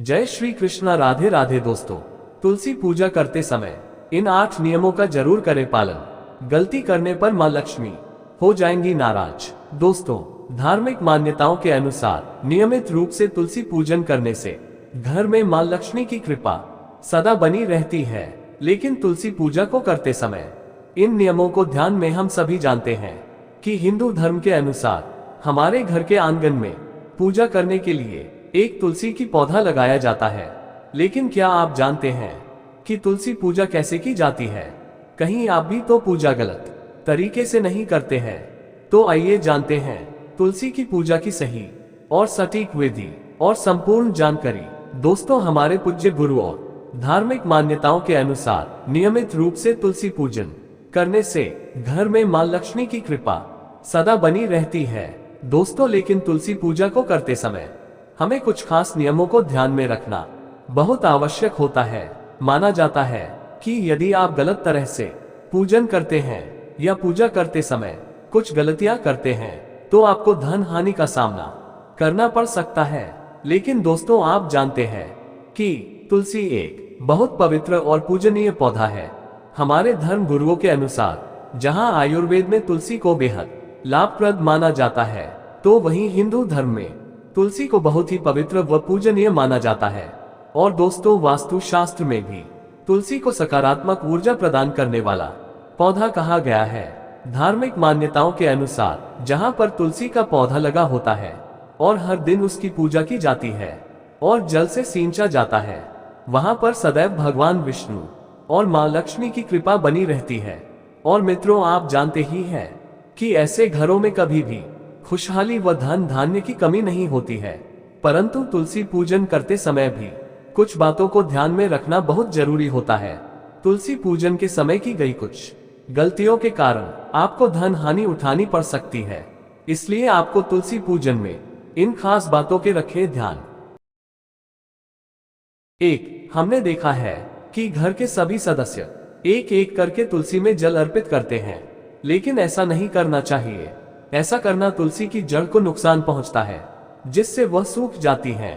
जय श्री कृष्णा। राधे राधे दोस्तों, तुलसी पूजा करते समय इन 8 नियमों का जरूर करें पालन। गलती करने पर मां लक्ष्मी हो जाएंगी नाराज। दोस्तों, धार्मिक मान्यताओं के अनुसार नियमित रूप से तुलसी पूजन करने से घर में मां लक्ष्मी की कृपा सदा बनी रहती है। लेकिन तुलसी पूजा को करते समय इन नियमों को ध्यान में हम सभी जानते हैं कि हिंदू धर्म के अनुसार हमारे घर के आंगन में पूजा करने के लिए एक तुलसी की पौधा लगाया जाता है। लेकिन क्या आप जानते हैं कि तुलसी पूजा कैसे की जाती है? कहीं आप भी तो पूजा गलत तरीके से नहीं करते हैं? तो आइए जानते हैं तुलसी की पूजा की सही और सटीक विधि और संपूर्ण जानकारी। दोस्तों, हमारे पूज्य गुरु और धार्मिक मान्यताओं के अनुसार नियमित रूप से तुलसी पूजन करने से घर में मां लक्ष्मी की कृपा सदा बनी रहती है। दोस्तों, लेकिन तुलसी पूजा को करते समय हमें कुछ खास नियमों को ध्यान में रखना बहुत आवश्यक होता है। माना जाता है कि यदि आप गलत तरह से पूजन करते हैं या पूजा करते समय कुछ गलतियां करते हैं तो आपको धन हानि का सामना करना पड़ सकता है। लेकिन दोस्तों, आप जानते हैं कि तुलसी एक बहुत पवित्र और पूजनीय पौधा है। हमारे धर्म गुरुओं के अनुसार जहां आयुर्वेद में तुलसी को बेहद लाभप्रद माना जाता है, तो वहीं हिंदू धर्म में तुलसी को बहुत ही पवित्र व पूजनीय माना जाता है। और दोस्तों, वास्तु शास्त्र में भी तुलसी को सकारात्मक ऊर्जा प्रदान करने वाला पौधा कहा गया है। धार्मिक मान्यताओं के अनुसार जहां पर तुलसी का पौधा लगा होता है और हर दिन उसकी पूजा की जाती है और जल से सींचा जाता है, वहां पर सदैव भगवान विष्णु और मां लक्ष्मी की कृपा बनी रहती है। और मित्रों, आप जानते ही हैं कि ऐसे घरों में कभी भी खुशहाली व धन धान्य की कमी नहीं होती है। परंतु तुलसी पूजन करते समय भी कुछ बातों को ध्यान में रखना बहुत जरूरी होता है। तुलसी पूजन के समय की गई कुछ गलतियों के कारण आपको धन हानि उठानी पड़ सकती है। इसलिए आपको तुलसी पूजन में इन खास बातों के रखें ध्यान। 1. हमने देखा है कि घर के सभी सदस्य एक एक करके तुलसी में जल अर्पित करते हैं, लेकिन ऐसा नहीं करना चाहिए। ऐसा करना तुलसी की जड़ को नुकसान पहुंचता है, जिससे वह सूख जाती है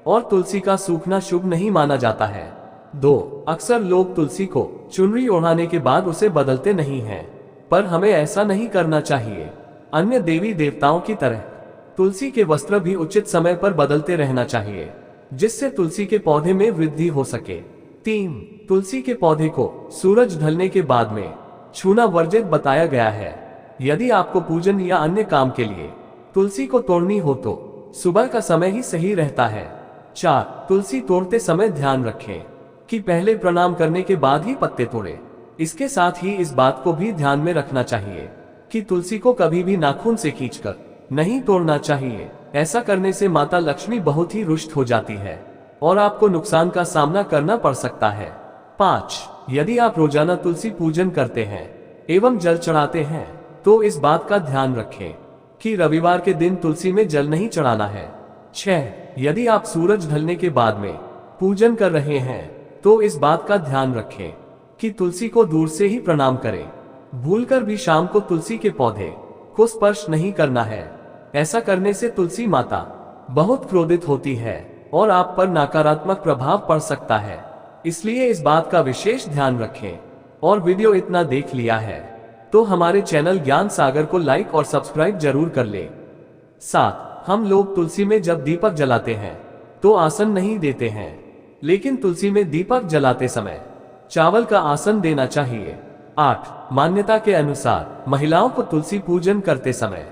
और तुलसी का सूखना शुभ नहीं माना जाता है। 2. अक्सर लोग तुलसी को चुनरी ओढ़ाने के बाद उसे बदलते नहीं हैं, पर हमें ऐसा नहीं करना चाहिए। अन्य देवी देवताओं की तरह तुलसी के वस्त्र भी उचित समय पर बदलते रहना चाहिए, जिससे तुलसी के पौधे में वृद्धि हो सके। 3. तुलसी के पौधे को सूरज ढलने के बाद में छूना वर्जित बताया गया है। यदि आपको पूजन या अन्य काम के लिए तुलसी को तोड़नी हो तो सुबह का समय ही सही रहता है। 4. तुलसी तोड़ते समय ध्यान रखें कि पहले प्रणाम करने के बाद ही पत्ते तोड़ें। इसके साथ ही इस बात को भी ध्यान में रखना चाहिए कि तुलसी को कभी भी नाखून से खींचकर नहीं तोड़ना चाहिए। ऐसा करने से माता लक्ष्मी बहुत ही रुष्ट हो जाती है और आपको नुकसान का सामना करना पड़ सकता है। 5. यदि आप रोजाना तुलसी पूजन करते हैं एवं जल चढ़ाते हैं तो इस बात का ध्यान रखें कि रविवार के दिन तुलसी में जल नहीं चढ़ाना है। 6. यदि आप सूरज ढलने के बाद में पूजन कर रहे हैं तो इस बात का ध्यान रखें कि तुलसी को दूर से ही प्रणाम करें। भूलकर भी शाम को तुलसी के पौधे को स्पर्श नहीं करना है। ऐसा करने से तुलसी माता बहुत क्रोधित होती है और आप पर नकारात्मक प्रभाव पड़ सकता है। इसलिए इस बात का विशेष ध्यान रखें। और वीडियो इतना देख लिया है तो हमारे चैनल ज्ञान सागर को लाइक और सब्सक्राइब जरूर कर ले। 7. हम लोग तुलसी में जब दीपक जलाते हैं तो आसन नहीं देते हैं, लेकिन तुलसी में दीपक जलाते समय चावल का आसन देना चाहिए। 8. मान्यता के अनुसार महिलाओं को तुलसी पूजन करते समय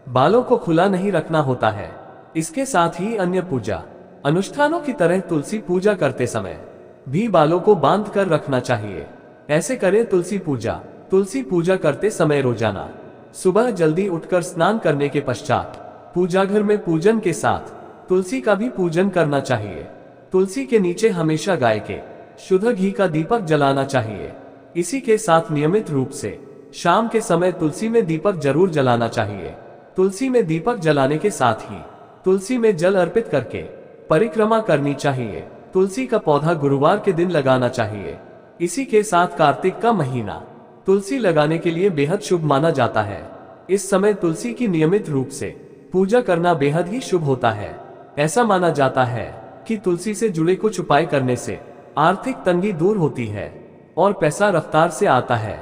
बालों को खुला नहीं रखना होता है। इसके साथ ही अन्य पूजा अनुष्ठानों की तरह तुलसी पूजा करते समय भी बालों को बांध कर रखना चाहिए। ऐसे करें तुलसी पूजा करते समय रोजाना सुबह जल्दी उठकर स्नान करने के पश्चात पूजा घर में पूजन के साथ तुलसी का भी पूजन करना चाहिए। तुलसी के नीचे हमेशा गाय के शुद्ध घी का दीपक जलाना चाहिए। इसी के साथ नियमित रूप से शाम के समय तुलसी में दीपक जरूर जलाना चाहिए। तुलसी में दीपक जलाने के साथ ही तुलसी में जल अर्पित करके परिक्रमा करनी चाहिए। तुलसी का पौधा गुरुवार के दिन लगाना चाहिए। इसी के साथ कार्तिक का महीना तुलसी लगाने के लिए बेहद शुभ माना जाता है। इस समय तुलसी की नियमित रूप से पूजा करना बेहद ही शुभ होता है। ऐसा माना जाता है कि तुलसी से जुड़े कुछ उपाय करने से आर्थिक तंगी दूर होती है और पैसा रफ्तार से आता है।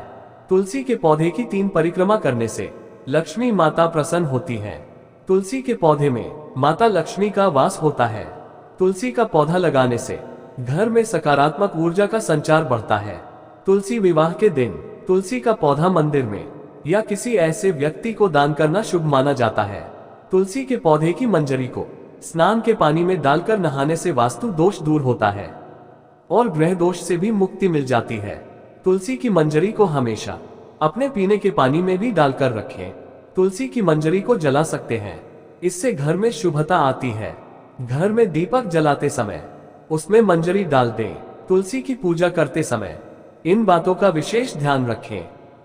तुलसी के पौधे की 3 परिक्रमा करने से लक्ष्मी माता प्रसन्न होती है। तुलसी के पौधे में माता लक्ष्मी का वास होता है। तुलसी का पौधा लगाने से घर में सकारात्मक ऊर्जा का संचार बढ़ता है। तुलसी विवाह के दिन तुलसी का पौधा मंदिर में या किसी ऐसे व्यक्ति को दान करना शुभ माना जाता है। तुलसी के पौधे की मंजरी को स्नान के पानी में डालकर नहाने से वास्तु दोष दूर होता है और ग्रह दोष से भी मुक्ति मिल जाती है। तुलसी की मंजरी को हमेशा अपने पीने के पानी में भी डालकर रखें। तुलसी की मंजरी को जला सकते हैं, इससे घर में शुभता आती है। घर में दीपक जलाते समय उसमें मंजरी डाल दें। तुलसी की पूजा करते समय इन बातों का विशेष ध्यान रखें।